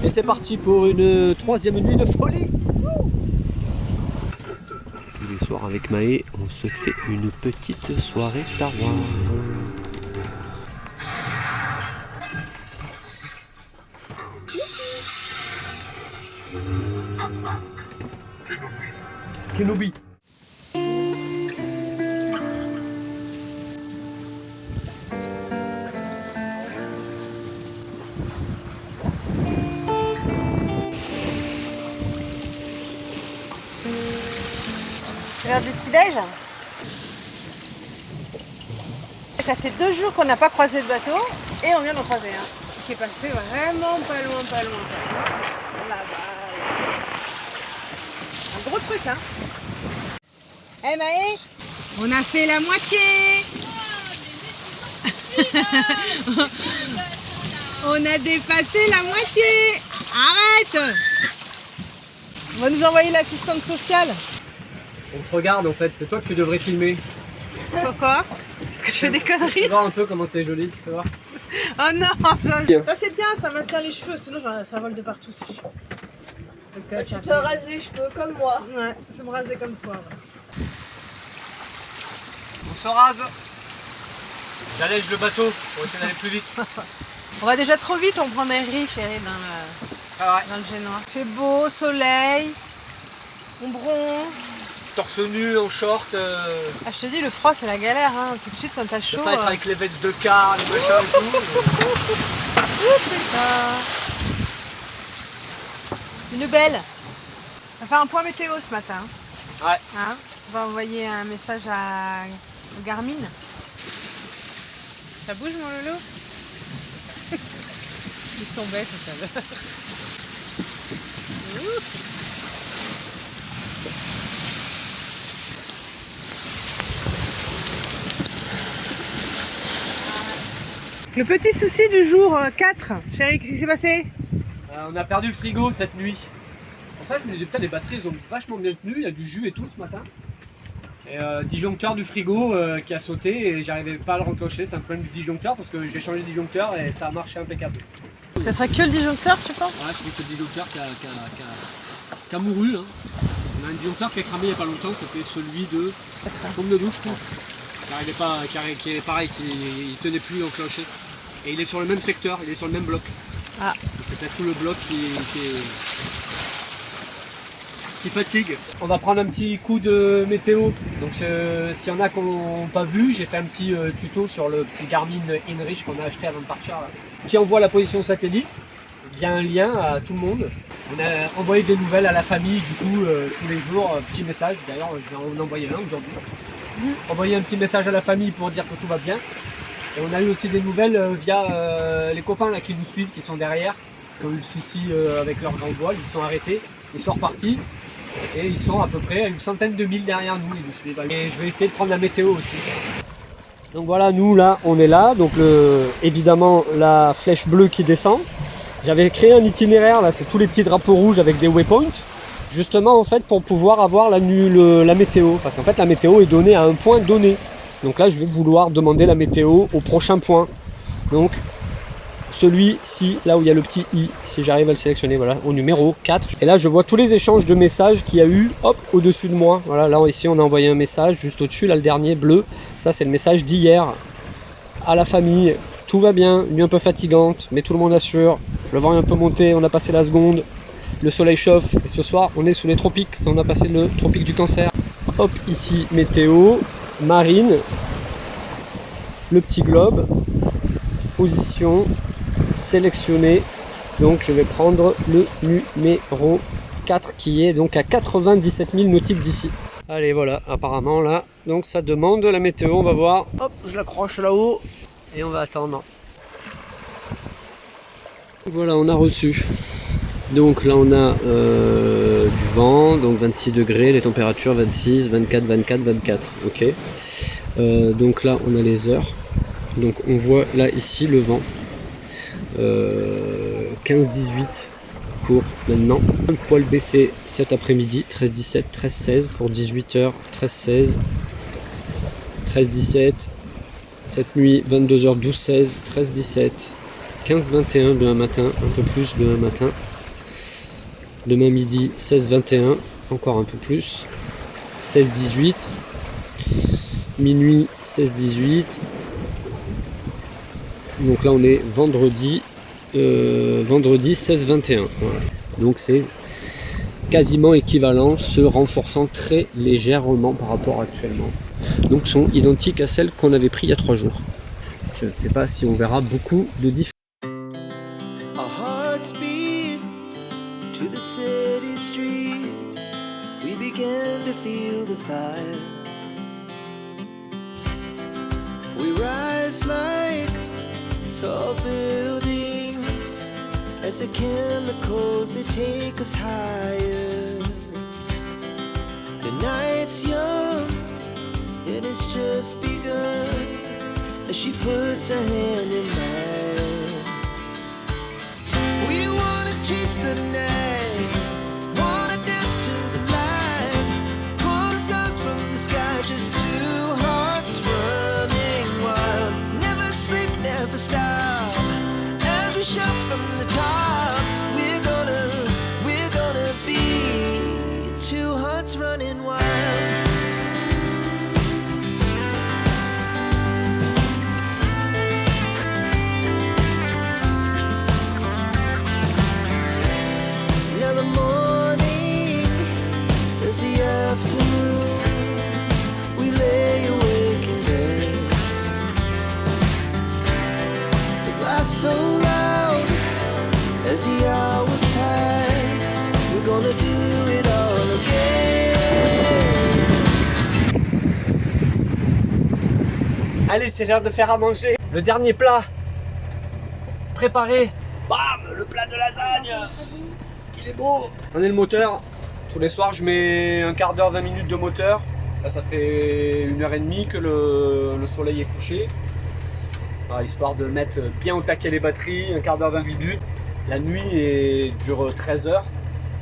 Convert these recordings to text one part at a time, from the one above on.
Et c'est parti pour une troisième nuit de folie. Tous les soirs avec Maë, on se fait une petite soirée Star Wars. Kenobi. L'heure du petit-déj. Ça fait 2 jours qu'on n'a pas croisé de bateau et on vient d'en croiser un qui est passé vraiment pas loin. Là-bas. Un gros truc, hein. Eh Maë, on a fait la moitié. On a dépassé la moitié. Arrête. On va nous envoyer l'assistante sociale. On te regarde en fait, c'est toi que tu devrais filmer. Pourquoi? Parce que je fais des Tu conneries. vois un peu comment t'es jolie, tu peux voir. Oh non, ça c'est bien, ça maintient les cheveux, sinon ça vole de partout ces cheveux. Donc, Tu te rases les cheveux comme moi. Ouais, je vais me raser comme toi. Ouais. On se rase. J'allège le bateau pour essayer d'aller plus vite. On va déjà trop vite, on prend des riz chérie dans le Génois. C'est beau, soleil, on bronze. Torse nu, en short. Ah, je te dis, le froid c'est la galère, hein. Tout de suite quand t'as Je chaud. vais pas être avec les vestes de car, les machins et tout. Une belle. On va faire un point météo ce matin. Ouais. Hein, on va envoyer un message à Garmin. Ça bouge mon loulou? Il tombait tout à l'heure. Le petit souci du jour 4, chérie, qu'est-ce qui s'est passé? On a perdu le frigo cette nuit. Pour ça, je me disais, putain, les batteries ils ont vachement bien tenu. Il y a du jus et tout ce matin. Et disjoncteur du frigo qui a sauté et j'arrivais pas à le renclencher. C'est un problème du disjoncteur parce que j'ai changé de disjoncteur et ça a marché impeccable. Ça serait que le disjoncteur, tu penses? Ouais, je trouve que c'est le disjoncteur qui a mouru. Hein. On a un disjoncteur qui a cramé il n'y a pas longtemps. C'était celui de pompe de douche, je crois. Qui arrivait pas, qui est pareil, qui tenait plus enclenché. Et il est sur le même secteur, il est sur le même bloc. Ah. C'est peut-être tout le bloc qui fatigue. On va prendre un petit coup de météo. Donc s'il y en a qui n'ont pas vu, j'ai fait un petit tuto sur le petit Garmin InReach qu'on a acheté avant de partir, là, qui envoie la position satellite via un lien à tout le monde. On a envoyé des nouvelles à la famille du coup tous les jours, petit message. D'ailleurs je vais en envoyer un aujourd'hui. Envoyer un petit message à la famille pour dire que tout va bien. Et on a eu aussi des nouvelles via les copains là, qui nous suivent, qui sont derrière, qui ont eu le souci avec leur grand voile, ils sont arrêtés, ils sont repartis et ils sont à peu près à une centaine de milles derrière nous, ils nous suivent. Et je vais essayer de prendre la météo aussi. Donc voilà, nous là, on est là, donc évidemment la flèche bleue qui descend. J'avais créé un itinéraire, là c'est tous les petits drapeaux rouges avec des waypoints, justement en fait pour pouvoir avoir la météo, parce qu'en fait la météo est donnée à un point donné. Donc là, je vais vouloir demander la météo au prochain point. Donc, celui-ci, là où il y a le petit i, si j'arrive à le sélectionner, voilà, au numéro 4. Et là, je vois tous les échanges de messages qu'il y a eu, hop, au-dessus de moi. Voilà, là, ici, on a envoyé un message juste au-dessus, là, le dernier, bleu. Ça, c'est le message d'hier à la famille. Tout va bien, nuit un peu fatigante, mais tout le monde assure. Le vent est un peu monté, on a passé la seconde. Le soleil chauffe, et ce soir, on est sous les tropiques. On a passé le tropique du Cancer. Hop, ici, météo. Marine, le petit globe, position, sélectionné. Donc je vais prendre le numéro 4 qui est donc à 97 000 nautiques d'ici. Allez voilà, apparemment là, donc ça demande la météo, on va voir. Hop, je l'accroche là-haut et on va attendre. Voilà, on a reçu. Donc là on a du vent, donc 26 degrés, les températures 26, 24, 24, 24, ok. Donc là on a les heures, donc on voit là ici le vent, 15-18 pour maintenant. Le poil baissé cet après-midi, 13-17, 13-16 pour 18h, 13-16, 13-17, cette nuit 22h, 12-16, 13-17, 15-21 demain matin, un peu plus demain matin. Demain midi 16-21, encore un peu plus. 16-18. Minuit 16-18. Donc là on est vendredi 16-21. Voilà. Donc c'est quasiment équivalent, se renforçant très légèrement par rapport à actuellement. Donc sont identiques à celles qu'on avait pris il y a 3 jours. Je ne sais pas si on verra beaucoup de différence. Tall buildings, as the chemicals they take us higher. The night's young, and it's just begun. As she puts her hand in mine, we wanna chase the night, wanna dance to the light, pull stars from the sky, just two hearts running wild. Never sleep, never stop. Shot from the top, we're gonna be two hearts running wild. Now the morning is the afternoon, we lay awake in bed, the glass so loud. As the hours pass, we're gonna do it all again. Allez, c'est l'heure de faire à manger. Le dernier plat préparé. Bam, le plat de lasagne. Il est beau. On est le moteur. Tous les soirs, je mets un quart d'heure, 20 minutes de moteur. Là, ça fait 1h30 que le soleil est couché. Alors, histoire de mettre bien au taquet les batteries, un quart d'heure, 20 minutes. La nuit dure 13 heures,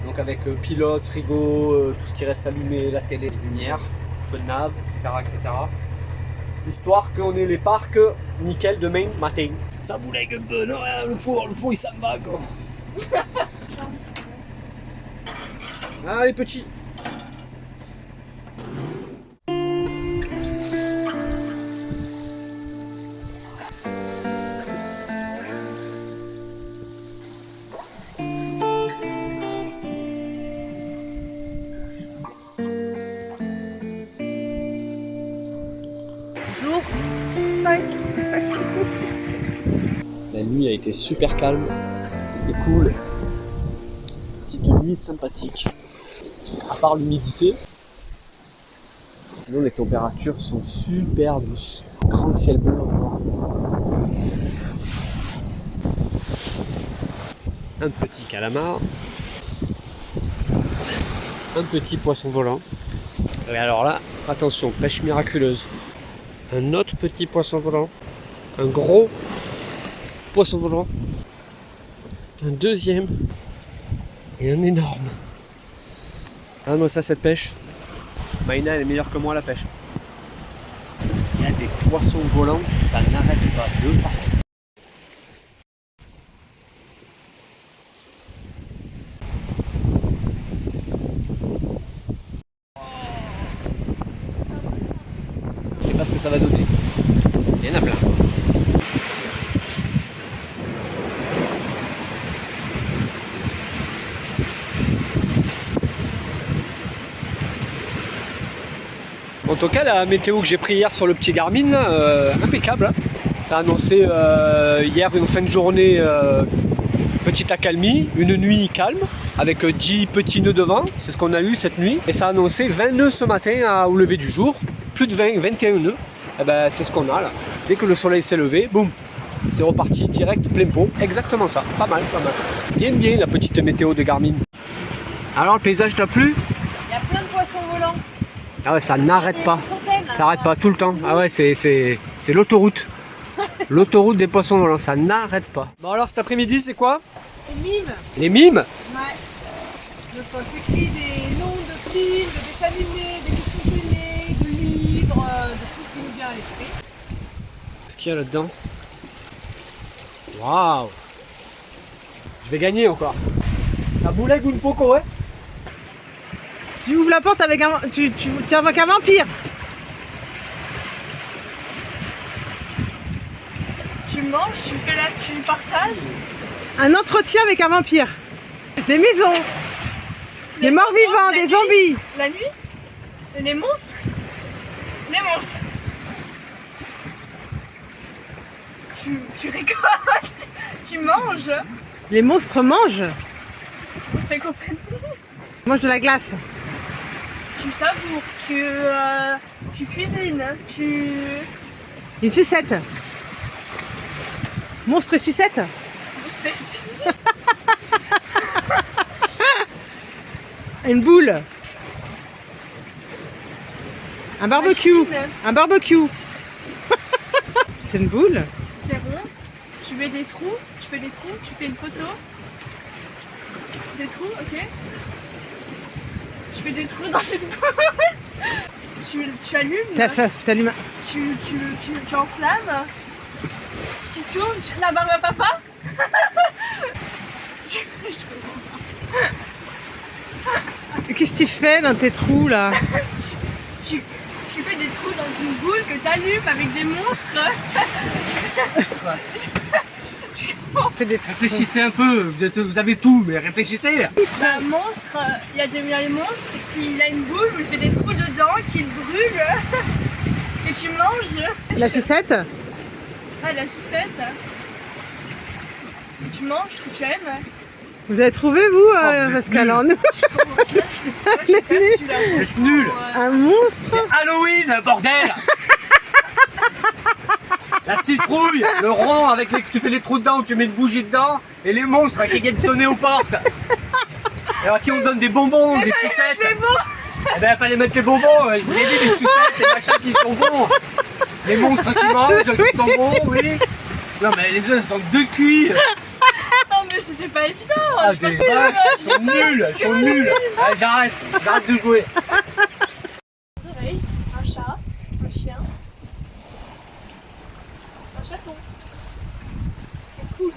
donc avec pilote, frigo, tout ce qui reste allumé, la télé, lumière, feu de nav, etc. etc. Histoire qu'on ait les parcs nickel demain matin. Ça boulegue un peu, non, le four il s'en va quoi. Ah les petits. Jour 5. La nuit a été super calme, c'était cool. Petite nuit sympathique. À part l'humidité, sinon les températures sont super douces. Grand ciel bleu encore. Un petit calamar. Un petit poisson volant. Et alors là, attention, pêche miraculeuse. Un autre petit poisson volant. Un gros poisson volant. Un deuxième. Et un énorme. Ah moi ça, cette pêche. Maïna elle est meilleure que moi à la pêche. Il y a des poissons volants, ça n'arrête pas de partout. Je sais pas ce que ça va donner. Il y en a plein. En tout cas, la météo que j'ai pris hier sur le petit Garmin, impeccable. Hein. Ça a annoncé hier une fin de journée petite accalmie, une nuit calme avec 10 petits nœuds de vent, c'est ce qu'on a eu cette nuit. Et ça a annoncé 20 nœuds ce matin au lever du jour, plus de 20, 21 nœuds. Et ben, c'est ce qu'on a là. Dès que le soleil s'est levé, boum, c'est reparti direct plein pot. Exactement ça, pas mal, pas mal. Bien, bien la petite météo de Garmin. Alors le paysage t'a plu? Il y a plein de poissons volants. Ah ouais, ça n'arrête pas. Centaines, Ça n'arrête pas tout le temps. Ah ouais, c'est l'autoroute. L'autoroute des poissons volants, ça n'arrête pas. Bon alors cet après-midi, c'est quoi? Les mimes. Les mimes? Ouais. Donc on s'écrit des noms de films, de dessins animés, d'émissions télé, de livres, de tout ce qui nous vient à l'esprit. Qu'est-ce qu'il y a là-dedans? Waouh! Je vais gagner encore. Ça Un boulet ou une poco, ouais. Tu ouvres la porte avec un... Tu invoques un vampire. Tu manges, tu fais là, tu partages. Un entretien avec un vampire. Des maisons. Des morts vivants, des zombies. La nuit. Les monstres. Les monstres. Tu récoltes. Tu manges. Les monstres mangent. On se fait compagnie. Ils mangent de la glace. Tu savoures. Tu cuisines. Tu... Une sucette. Monstre et sucette. Monstre ici. Une boule. Un barbecue. Machine. Un barbecue. C'est une boule. C'est rond. Tu mets des trous. Tu fais des trous. Tu fais une photo. Des trous, ok. Tu fais des trous dans cette boule. Tu allumes. T'allumes. Tu enflammes. Tu tournes. Tu fais la barbe à papa. Qu'est-ce que tu fais dans tes trous là? Tu fais des trous dans une boule que tu allumes avec des monstres. Fais des trous. Réfléchissez un peu, vous avez tout, mais réfléchissez. Un monstre, il y a les monstres, puis il a une boule où il fait des trous dedans, qu'il brûle, que tu manges. La sucette. Ah, la sucette. Que tu manges, que tu aimes. Vous avez trouvé vous vous êtes parce nuls. qu'alors nous. C'est nul. Un monstre. Halloween, bordel. La citrouille, le rond avec les... tu fais les trous dedans, où tu mets une bougie dedans, et les monstres qui viennent sonner aux portes. Et à qui on donne des bonbons, des sucettes. Eh ben, fallait mettre les bonbons, je vous ai dit, les sucettes, les machins qui sont bons. Les monstres qui mangent, qui sont bons, oui. Non, mais les œufs sont deux cuits. Non, mais c'était pas évident. Ah, Je des pensais- vaches, ils sont nuls, ils sont nuls. Allez, j'arrête de jouer. Des oreilles, un chat, un chien, un chaton. C'est cool.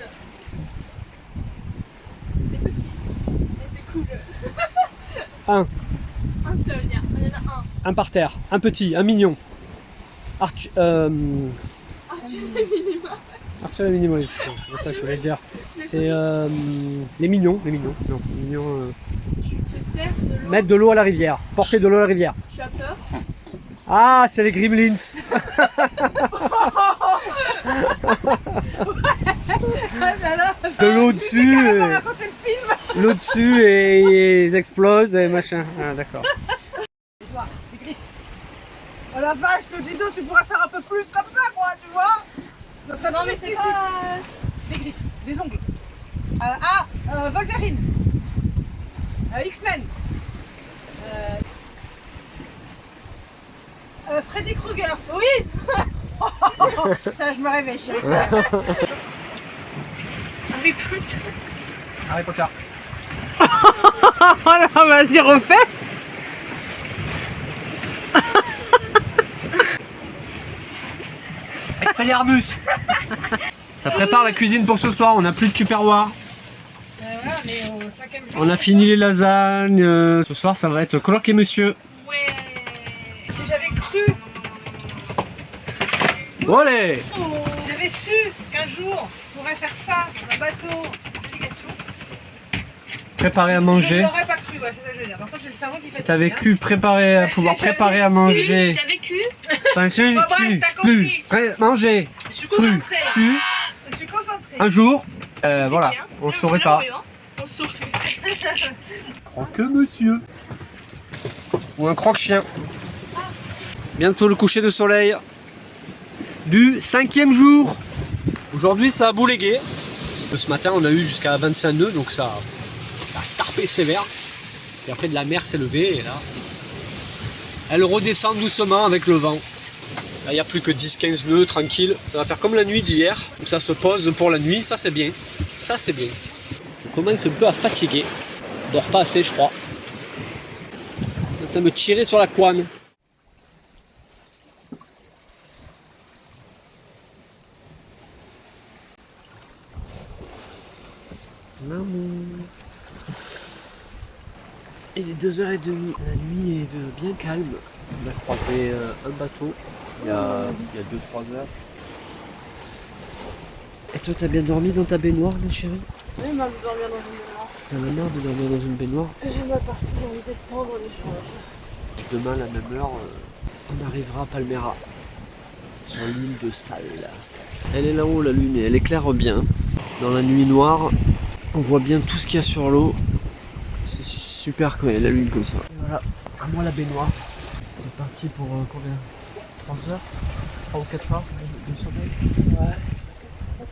C'est petit, mais c'est cool. Un Un seul, il y en a un. par terre, un petit, un mignon. Arthur Arthur et Minima. Arthur et Minimo, oui. C'est ça que je voulais dire. C'est les mignons, non, les mignons. Tu te sers de l'eau. Mettre de l'eau à la rivière, porter de l'eau à la rivière. Tu as peur. Ah, c'est les Gremlins. De l'eau dessus, l'eau dessus et ils explosent et machin. Ah, d'accord. Des griffes. Oh la vache, dis donc, tu pourrais faire un peu plus comme ça, quoi, tu vois. Ça Non, mais c'est pas. Des griffes, des ongles. Wolverine. X-Men. Freddy Krueger. Oui. Putain, je me réveille, chérie. Harry Potter. Harry Potter. Alors, vas-y, refais. Expelliarmus. Ça prépare la cuisine pour ce soir, on n'a plus de tupperware. Voilà, mais au 5e jour. On a fini les lasagnes. Ce soir, ça va être coloc et monsieur. Ouais. Si j'avais cru, Bon, allez. si j'avais su qu'un jour, je pourrais faire ça dans un bateau en navigation, Préparer à je ne manger. l'aurais pas cru, ouais, c'est ça que je veux dire. Par contre, j'ai le cerveau qui fait. Si t'avais cru préparer, pouvoir préparer à manger. T'as vécu. Enfin, j'ai Bon, bref, tu, t'as compris. plus, manger, Je suis cru, concentrée. tu, Je suis concentrée. un jour, voilà, on C'est saurait le pas. bruit, hein. On saurait. Croque monsieur. Ou un croque-chien. Bientôt le coucher de soleil du 5e jour. Aujourd'hui, ça a boulégué. Ce matin, on a eu jusqu'à 25 nœuds, donc ça a starpé sévère. Et après, de la mer s'est levée, et là, elle redescend doucement avec le vent. Là, il n'y a plus que 10-15 nœuds, tranquille. Ça va faire comme la nuit d'hier, où ça se pose pour la nuit. Ça, c'est bien. Ça, c'est bien. Je commence un peu à fatiguer. Je dors pas assez, je crois. Ça me tirait sur la couenne. Maman. Il est 2h30, la nuit est bien calme. On a croisé un bateau il y a 2-3 heures. Et toi, t'as bien dormi dans ta baignoire, ma chérie? Oui, il m'a envie de dormir dans une baignoire. T'as la marre de dormir dans une baignoire? J'ai mal partout, j'ai envie d'être tendre les choses. Demain, à la même heure, on arrivera à Palmera, sur l'île de Sal. Elle est là-haut, la lune, et elle éclaire bien. Dans la nuit noire, on voit bien tout ce qu'il y a sur l'eau. C'est super quand il y a la lune comme ça. Et voilà, à moi la baignoire. C'est parti pour combien? 3 heures? 3 ou 4 heures de sommeil? Ouais.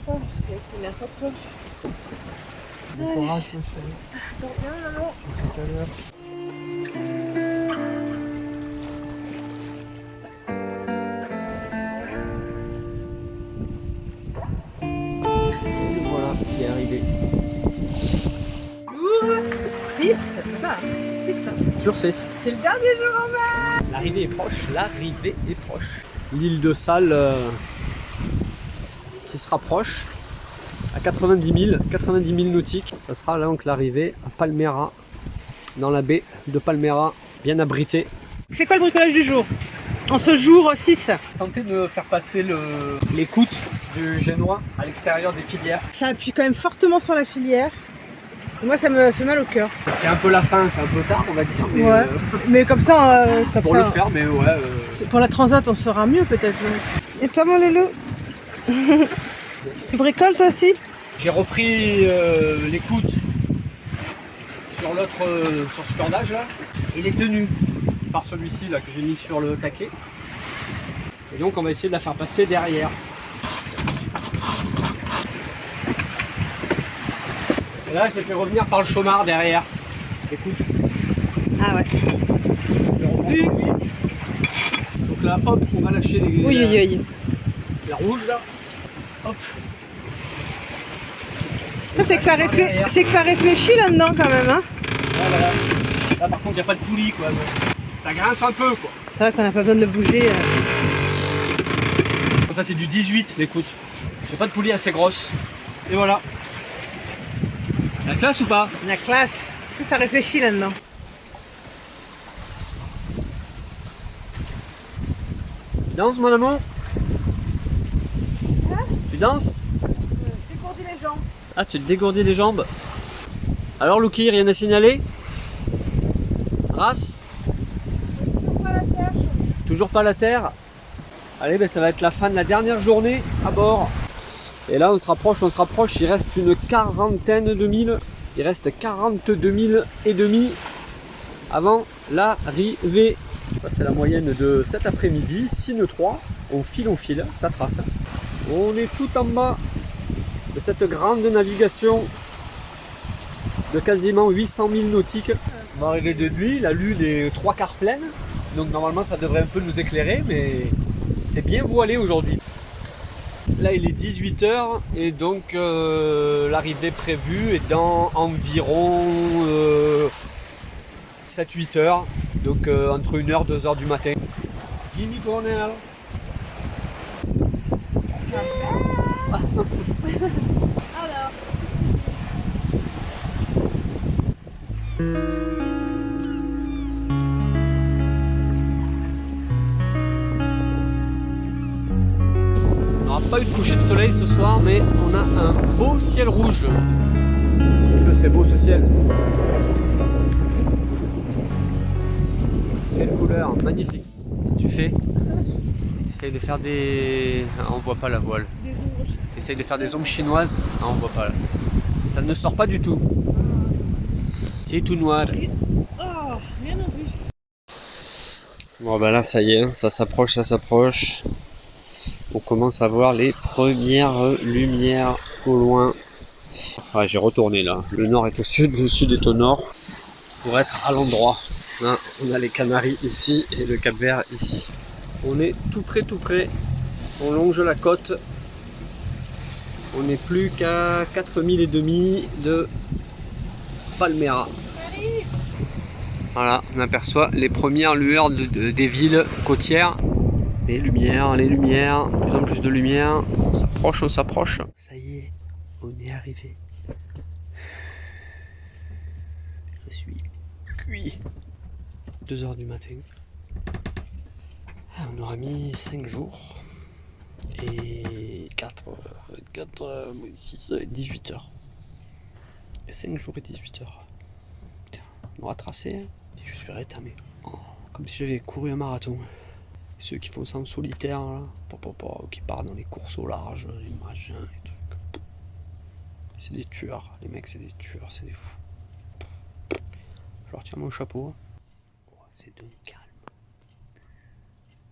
4 heures, c'est une heure 4 heures. Bon courage, ma chérie. Dors bien, maman. À tout à l'heure. Et voilà qui est arrivé. 6, c'est ça? 6. Sur 6. C'est le dernier jour en mer. L'arrivée est proche, l'arrivée est proche. L'île de Sal qui se rapproche à 90 000 nautiques. Ça sera là donc l'arrivée à Palmera, dans la baie de Palmera, bien abritée. C'est quoi le bricolage du jour? En ce jour 6. Tenter de faire passer l'écoute du génois à l'extérieur des filières. Ça appuie quand même fortement sur la filière. Moi, ça me fait mal au cœur. C'est un peu la fin, c'est un peu tard on va dire. Mais, Ouais. Mais comme ça, pour le faire, mais ouais. pour la transat, on sera mieux peut-être. Et toi, mon Lolo? Tu bricoles toi aussi? J'ai repris l'écoute sur sur ce cordage là. Il est tenu par celui-ci là que j'ai mis sur le taquet. Et donc on va essayer de la faire passer derrière. Et là je l'ai fait revenir par le chômard derrière. Écoute. Ah ouais. Donc là hop on va lâcher Oui. la rouge là. Hop. C'est que ça réfléchit là-dedans quand même, hein. Voilà. Là par contre il n'y a pas de poulie quoi. Donc, ça grince un peu quoi. C'est vrai qu'on n'a pas besoin de le bouger. Ça c'est du 18 l'écoute. J'ai pas de poulie assez grosse. Et voilà. La classe ou pas? La classe. Ça réfléchit là-dedans. Tu danses mon amour? Tu danses? Dégourdis les jambes. Ah tu te dégourdis les jambes. Alors Lucky, rien à signaler? Race? Toujours pas la terre? Allez, ben, ça va être la fin de la dernière journée à bord. Et là on se rapproche, il reste une quarantaine de milles. Il reste 42 000 et demi avant l'arrivée. Ça c'est la moyenne de cet après-midi, Signe 3. On file, ça trace. On est tout en bas de cette grande navigation de quasiment 800 000 nautiques. On va arriver de nuit, la lune est 3/4 pleine. Donc normalement ça devrait un peu nous éclairer, mais c'est bien voilé aujourd'hui. Là il est 18 h et donc l'arrivée prévue est dans environ 7-8 heures. Donc entre 1h et 2h du matin. Jimmy Cornell. Alors, On n'aura pas eu de coucher de soleil ce soir, mais on a un beau ciel rouge. Que c'est beau ce ciel. Quelle couleur, magnifique. Qu'est-ce que tu fais? Essaye de faire des... Ah, on voit pas la voile. Essaye de faire des ombres chinoises. Ah, on voit pas là. Ça ne sort pas du tout. C'est tout noir. Oh, rien non plus. Bon bah là ça y est, ça s'approche. On commence à voir les premières lumières au loin. Ah, j'ai retourné là. Le nord est au sud, le sud est au nord. Pour être à l'endroit. Hein, on a les Canaries ici et le Cap-Vert ici. On est tout près. On longe la côte. On n'est plus qu'à 4000 et demi de Palmera. Voilà, on aperçoit les premières lueurs des villes côtières. Les lumières, de plus en plus de lumière. On s'approche. Ça y est, on est arrivé. Je suis cuit. 2 h du matin. On aura mis 5 jours. Et 4, 6, 18 heures. 5 jours et 18 heures. On aura tracé, hein. Et je suis rétamé. Oh, comme si j'avais couru un marathon. Et ceux qui font ça en solitaire, là, qui partent dans les courses au large, les machins, les trucs. C'est des tueurs, les mecs, c'est des tueurs, c'est des fous. Je leur tire mon chapeau. Oh, c'est de calme.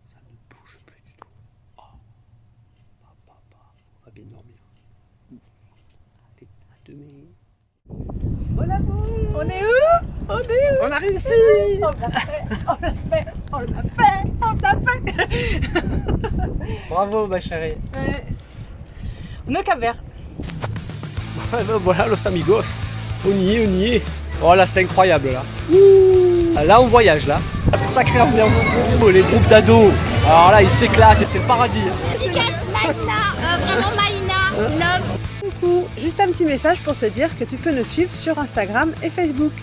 Ça ne bouge plus du tout. Oh. On va bien dormir. Allez, à demain. Oh l'amour! On est où? On est où? On a réussi! On l'a fait, on l'a fait, on l'a fait, on l'a fait! Bravo ma chérie! On est au Cap-Vert. Voilà Los Amigos! On y est! Oh là c'est incroyable là! Ouh. Là on voyage là! Sacré ambiance! Les groupes d'ados! Alors là ils s'éclatent et c'est le paradis! Dédicace Maïna, vraiment Maïna, love. Coucou, juste un petit message pour te dire que tu peux nous suivre sur Instagram et Facebook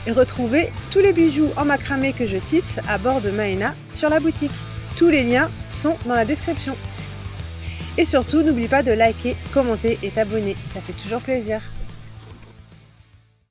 et retrouver tous les bijoux en macramé que je tisse à bord de Maïna sur la boutique. Tous les liens sont dans la description. Et surtout, n'oublie pas de liker, commenter et t'abonner, ça fait toujours plaisir.